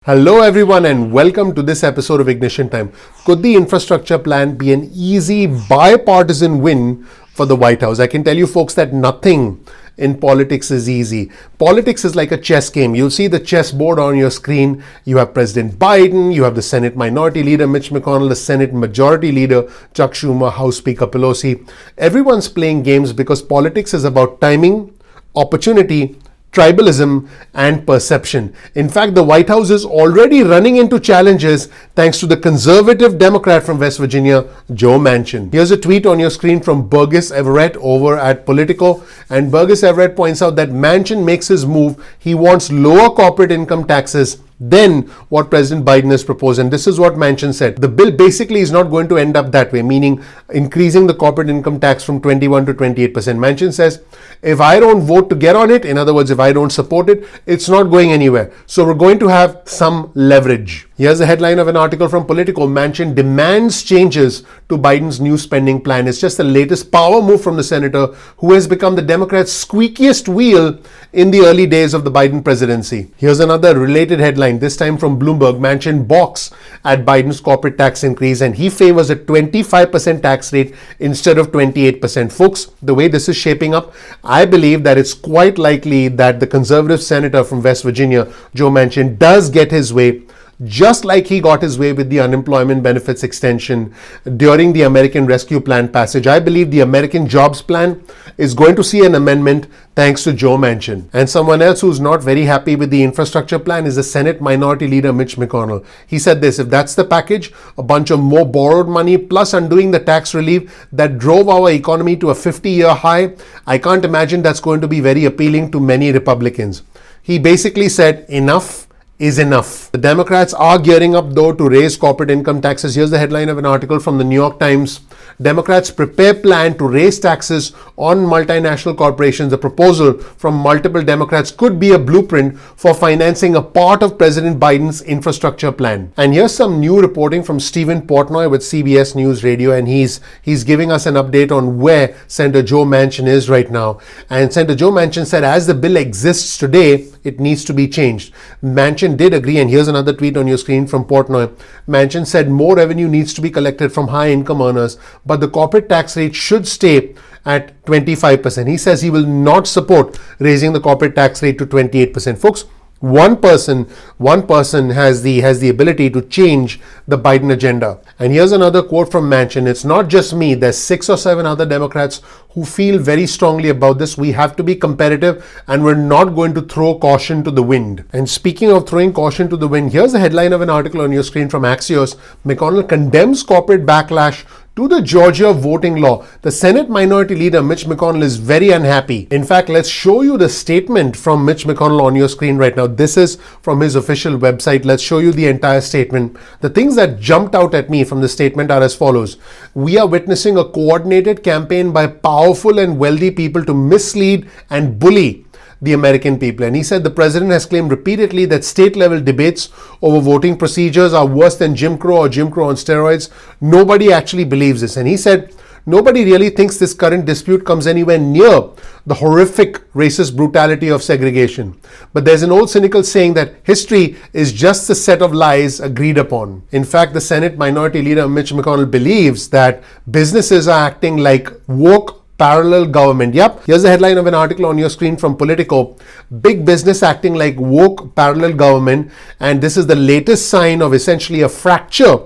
Hello everyone and welcome to this episode of Ignition Time. Could the infrastructure plan be an easy bipartisan win for the White House? I can tell you folks that nothing in politics is easy. Politics is like a chess game. You'll see the chessboard on your screen. You have President Biden, you have the Senate Minority Leader Mitch McConnell, the Senate Majority Leader Chuck Schumer, House Speaker Pelosi. Everyone's playing games because politics is about timing, opportunity, tribalism and perception. In fact, the White House is already running into challenges thanks to the conservative Democrat from West Virginia, Joe Manchin. Here's a tweet on your screen from Burgess Everett over at Politico, and Burgess Everett points out that Manchin makes his move. He wants lower corporate income taxes than what President Biden has proposed. And this is what Manchin said. The bill basically is not going to end up that way, meaning increasing the corporate income tax from 21 to 28%. Manchin says, if I don't vote to get on it, in other words, if I don't support it, it's not going anywhere. So we're going to have some leverage. Here's the headline of an article from Politico. Manchin demands changes to Biden's new spending plan. It's just the latest power move from the senator who has become the Democrats' squeakiest wheel in the early days of the Biden presidency. Here's another related headline, this time from Bloomberg. Manchin balks at Biden's corporate tax increase and he favors a 25% tax rate instead of 28%. Folks, the way this is shaping up, I believe that it's quite likely that the conservative senator from West Virginia, Joe Manchin, does get his way, just like he got his way with the unemployment benefits extension during the American Rescue Plan passage. I believe the American Jobs Plan is going to see an amendment thanks to Joe Manchin. And someone else who's not very happy with the infrastructure plan is the Senate Minority Leader Mitch McConnell. He said this: if that's the package, a bunch of more borrowed money plus undoing the tax relief that drove our economy to a 50-year high, I can't imagine that's going to be very appealing to many Republicans. He basically said enough is enough. The Democrats are gearing up though to raise corporate income taxes. Here's the headline of an article from the New York Times. Democrats prepare plan to raise taxes on multinational corporations. The proposal from multiple Democrats could be a blueprint for financing a part of President Biden's infrastructure plan. And here's some new reporting from Stephen Portnoy with CBS News Radio, and he's giving us an update on where Senator Joe Manchin is right now. And Senator Joe Manchin said as the bill exists today, it needs to be changed. Manchin did agree, and here's another tweet on your screen from Portnoy. Manchin said more revenue needs to be collected from high income earners, but the corporate tax rate should stay at 25%. He says he will not support raising the corporate tax rate to 28%. Folks, one person has the ability to change the Biden agenda. And here's another quote from Manchin. It's not just me. There's 6 or 7 other Democrats who feel very strongly about this. We have to be competitive and we're not going to throw caution to the wind. And speaking of throwing caution to the wind, here's the headline of an article on your screen from Axios. McConnell condemns corporate backlash to the Georgia voting law. The Senate Minority Leader Mitch McConnell is very unhappy. In fact, let's show you the statement from Mitch McConnell on your screen right now. This is from his official website. Let's show you the entire statement. The things that jumped out at me from the statement are as follows. We are witnessing a coordinated campaign by powerful and wealthy people to mislead and bully the American people. And he said the president has claimed repeatedly that state level debates over voting procedures are worse than Jim Crow or Jim Crow on steroids. Nobody actually believes this. And he said nobody really thinks this current dispute comes anywhere near the horrific racist brutality of segregation. But there's an old cynical saying that history is just a set of lies agreed upon. In fact, the Senate Minority Leader Mitch McConnell believes that businesses are acting like woke parallel government. Yep, here's the headline of an article on your screen from Politico. Big business acting like woke parallel government, and this is the latest sign of essentially a fracture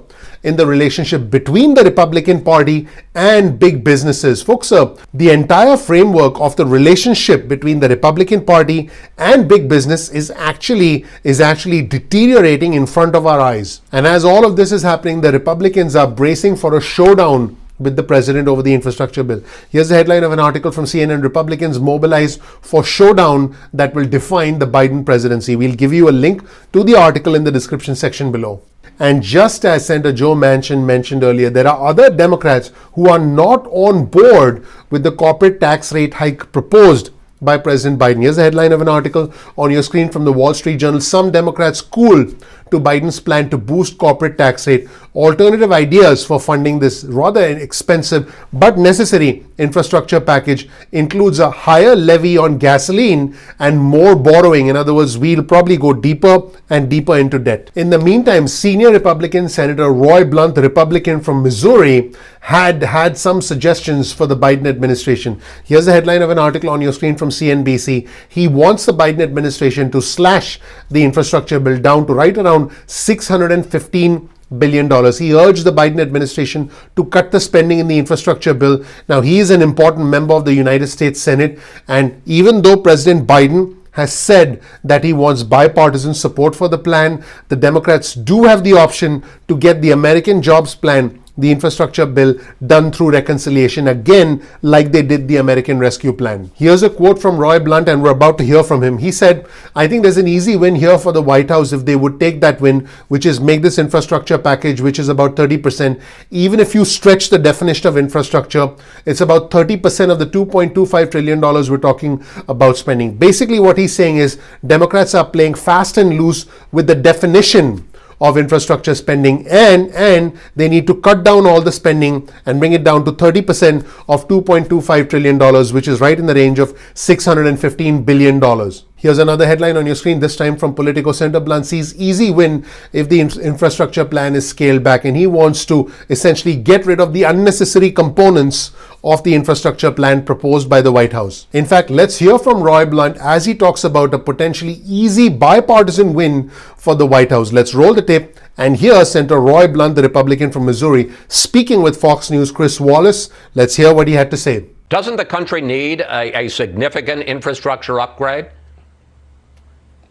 in the relationship between the Republican Party and big businesses. Folks, the entire framework of the relationship between the Republican Party and big business is actually deteriorating in front of our eyes. And as all of this is happening, the Republicans are bracing for a showdown with the president over the infrastructure bill. Here's the headline of an article from CNN. Republicans mobilize for showdown that will define the Biden presidency. We'll give you a link to the article in the description section below. And just as Senator Joe Manchin mentioned earlier, there are other Democrats who are not on board with the corporate tax rate hike proposed by President Biden. Here's the headline of an article on your screen from the Wall Street Journal. Some Democrats cool to Biden's plan to boost corporate tax rate. Alternative ideas for funding this rather expensive but necessary infrastructure package includes a higher levy on gasoline and more borrowing. In other words, we'll probably go deeper and deeper into debt. In the meantime, senior Republican Senator Roy Blunt, the Republican from Missouri, had some suggestions for the Biden administration. Here's the headline of an article on your screen from CNBC. He wants the Biden administration to slash the infrastructure bill down to right around $615 billion. He urged the Biden administration to cut the spending in the infrastructure bill. Now, he is an important member of the United States Senate, and even though President Biden has said that he wants bipartisan support for the plan, the Democrats do have the option to get the American Jobs Plan, the infrastructure bill, done through reconciliation, again, like they did the American Rescue Plan. Here's a quote from Roy Blunt, and we're about to hear from him. He said, "I think there's an easy win here for the White House if they would take that win, which is make this infrastructure package, which is about 30%. Even if you stretch the definition of infrastructure, it's about 30% of the $2.25 trillion we're talking about spending." Basically, what he's saying is Democrats are playing fast and loose with the definition of infrastructure spending, and they need to cut down all the spending and bring it down to 30% of $2.25 trillion, which is right in the range of $615 billion. Here's another headline on your screen, this time from Politico. Senator Blunt sees easy win if the infrastructure plan is scaled back, and he wants to essentially get rid of the unnecessary components of the infrastructure plan proposed by the White House. In fact, let's hear from Roy Blunt as he talks about a potentially easy bipartisan win for the White House. Let's roll the tape and hear Senator Roy Blunt, the Republican from Missouri, speaking with Fox News' Chris Wallace. Let's hear what he had to say. Doesn't the country need a significant infrastructure upgrade?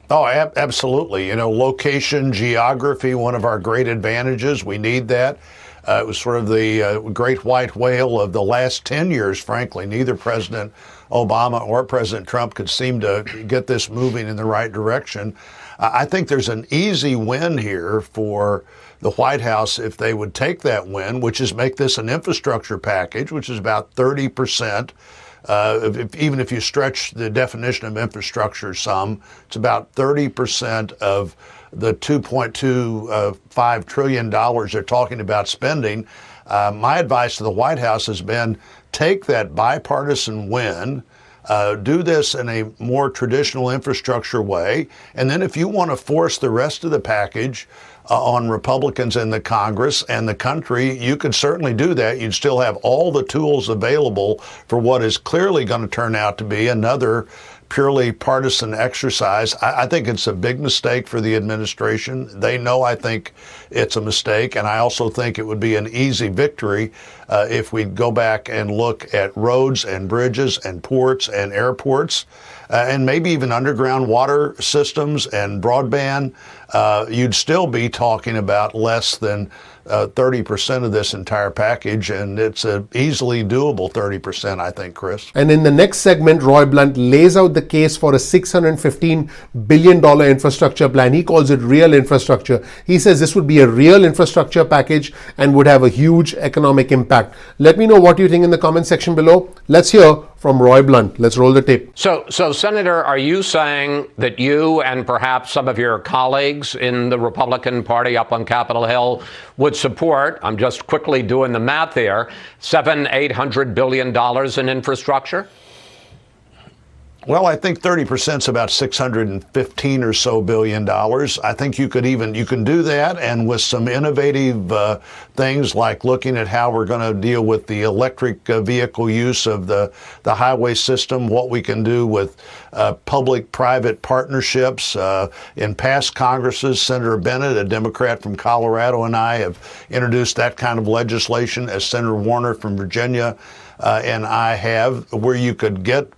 Oh, absolutely. You know, location, geography, one of our great advantages. We need that. It was sort of the great white whale of the last 10 years, frankly. Neither President Obama or President Trump could seem to get this moving in the right direction. I think there's an easy win here for the White House if they would take that win, which is make this an infrastructure package, which is about 30%. Even if you stretch the definition of infrastructure some, it's about 30% of the $2.25 trillion they're talking about spending. My advice to the White House has been take that bipartisan win, do this in a more traditional infrastructure way, and then if you want to force the rest of the package on Republicans in the Congress and the country, you could certainly do that. You'd still have all the tools available for what is clearly going to turn out to be another purely partisan exercise. I think it's a big mistake for the administration. They know I think it's a mistake, and I also think it would be an easy victory if we go back and look at roads and bridges and ports and airports and maybe even underground water systems and broadband. You'd still be talking about less than 30% of this entire package, and it's a easily doable 30%, I think, Chris. And in the next segment, Roy Blunt lays out the case for a $615 billion infrastructure plan. He calls it real infrastructure. He says this would be a real infrastructure package and would have a huge economic impact. Let me know what you think in the comment section below. Let's hear from Roy Blunt. Let's roll the tape. So, Senator, are you saying that you and perhaps some of your colleagues in the Republican Party up on Capitol Hill would support, I'm just quickly doing the math here, $700-800 billion in infrastructure? Well, I think 30% is about $615 or so billion. I think you can do that, and with some innovative things like looking at how we're going to deal with the electric vehicle use of the highway system, what we can do with public-private partnerships. In past Congresses, Senator Bennett, a Democrat from Colorado, and I have introduced that kind of legislation, as Senator Warner from Virginia and I have, where you could get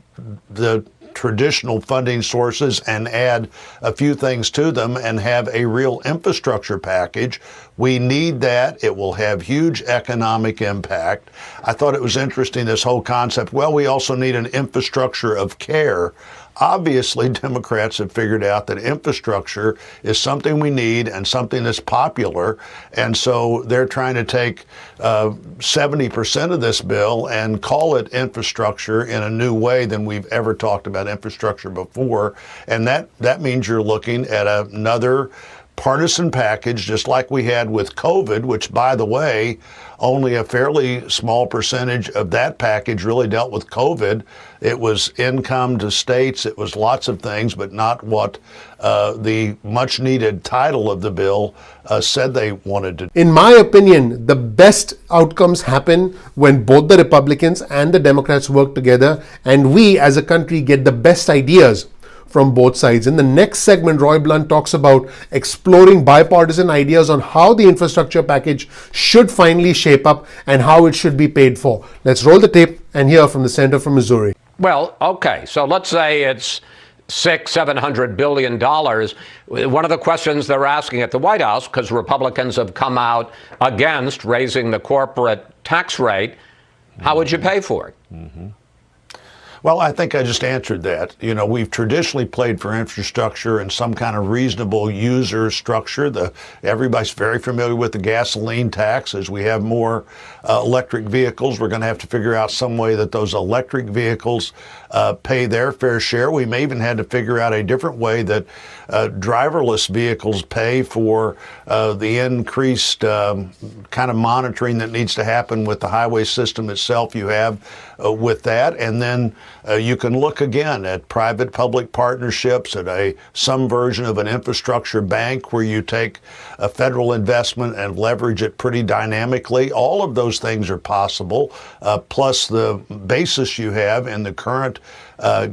the traditional funding sources and add a few things to them and have a real infrastructure package. We need that. It will have huge economic impact. I thought it was interesting, this whole concept. Well, we also need an infrastructure of care. Obviously, Democrats have figured out that infrastructure is something we need and something that's popular. And so they're trying to take 70% of this bill and call it infrastructure in a new way than we've ever talked about infrastructure before. And that means you're looking at another partisan package, just like we had with COVID, which, by the way, only a fairly small percentage of that package really dealt with COVID. It was income to states, it was lots of things, but not what the much needed title of the bill said they wanted to do. In my opinion, the best outcomes happen when both the Republicans and the Democrats work together, and we as a country get the best ideas from both sides. In the next segment, Roy Blunt talks about exploring bipartisan ideas on how the infrastructure package should finally shape up and how it should be paid for. Let's roll the tape and hear from the senator from Missouri. Well, okay, so let's say it's $700 billion. One of the questions they're asking at the White House, because Republicans have come out against raising the corporate tax rate, how would you pay for it? Mm-hmm. Well, I think I just answered that. You know, we've traditionally played for infrastructure and some kind of reasonable user structure. Everybody's very familiar with the gasoline tax. As we have more electric vehicles, we're going to have to figure out some way that those electric vehicles pay their fair share. We may even have to figure out a different way that driverless vehicles pay for the increased kind of monitoring that needs to happen with the highway system itself you have with that. And then you can look again at private-public partnerships, at some version of an infrastructure bank where you take a federal investment and leverage it pretty dynamically. All of those things are possible, plus the basis you have in the current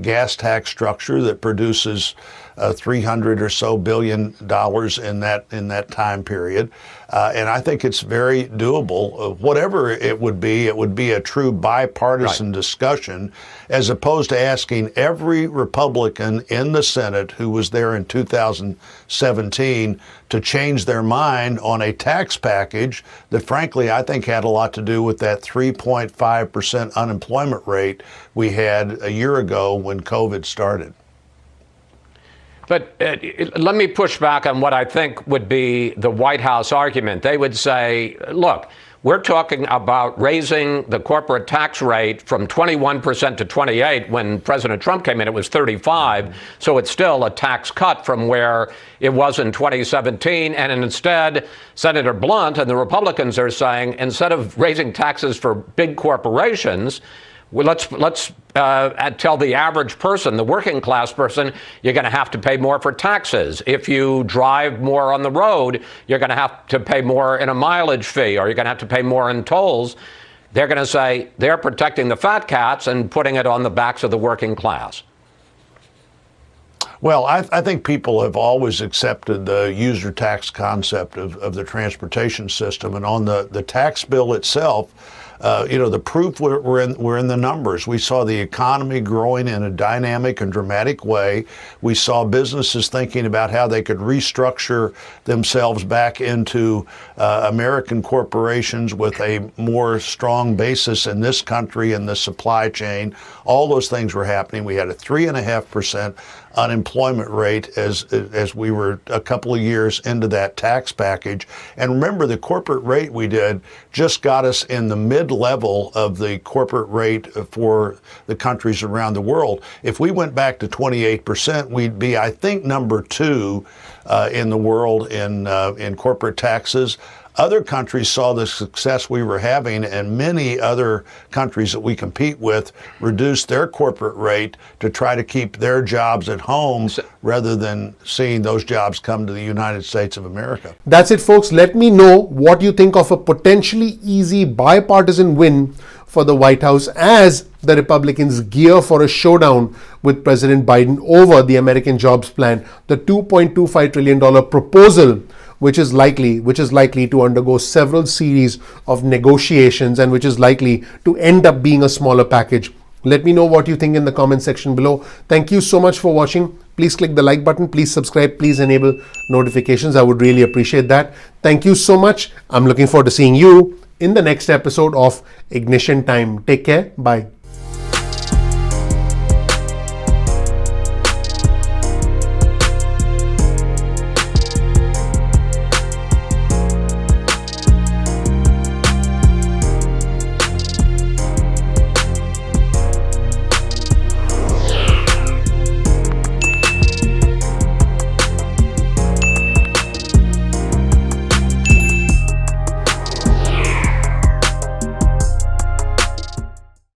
gas tax structure that produces $300 or so billion in that time period. And I think it's very doable. Whatever it would be a true bipartisan discussion, as opposed to asking every Republican in the Senate who was there in 2017 to change their mind on a tax package that, frankly, I think had a lot to do with that 3.5% unemployment rate we had a year ago when COVID started. But let me push back on what I think would be the White House argument. They would say, look, we're talking about raising the corporate tax rate from 21% to 28%. When President Trump came in, it was 35%. So it's still a tax cut from where it was in 2017. And instead, Senator Blunt and the Republicans are saying, instead of raising taxes for big corporations, well, let's tell the average person, the working class person, you're going to have to pay more for taxes. If you drive more on the road, you're going to have to pay more in a mileage fee, or you're going to have to pay more in tolls. They're going to say they're protecting the fat cats and putting it on the backs of the working class. Well, I think people have always accepted the user tax concept of the transportation system. And on the tax bill itself, the proof we're in the numbers. We saw the economy growing in a dynamic and dramatic way. We saw businesses thinking about how they could restructure themselves back into American corporations with a more strong basis in this country and the supply chain. All those things were happening. We had a 3.5% unemployment rate as we were a couple of years into that tax package. And remember, the corporate rate we did just got us in the mid-level of the corporate rate for the countries around the world. If we went back to 28%, we'd be, I think, number 2 in the world in corporate taxes. Other countries saw the success we were having, and many other countries that we compete with reduced their corporate rate to try to keep their jobs at home rather than seeing those jobs come to the United States of America. That's it, folks. Let me know what you think of a potentially easy bipartisan win for the White House as the Republicans gear for a showdown with President Biden over the American Jobs Plan, the $2.25 trillion proposal, which is likely to undergo several series of negotiations and which is likely to end up being a smaller package. Let me know what you think in the comment section below. Thank you so much for watching. Please click the like button. Please subscribe. Please enable notifications. I would really appreciate that. Thank you so much. I'm looking forward to seeing you in the next episode of Ignition Time. Take care. Bye.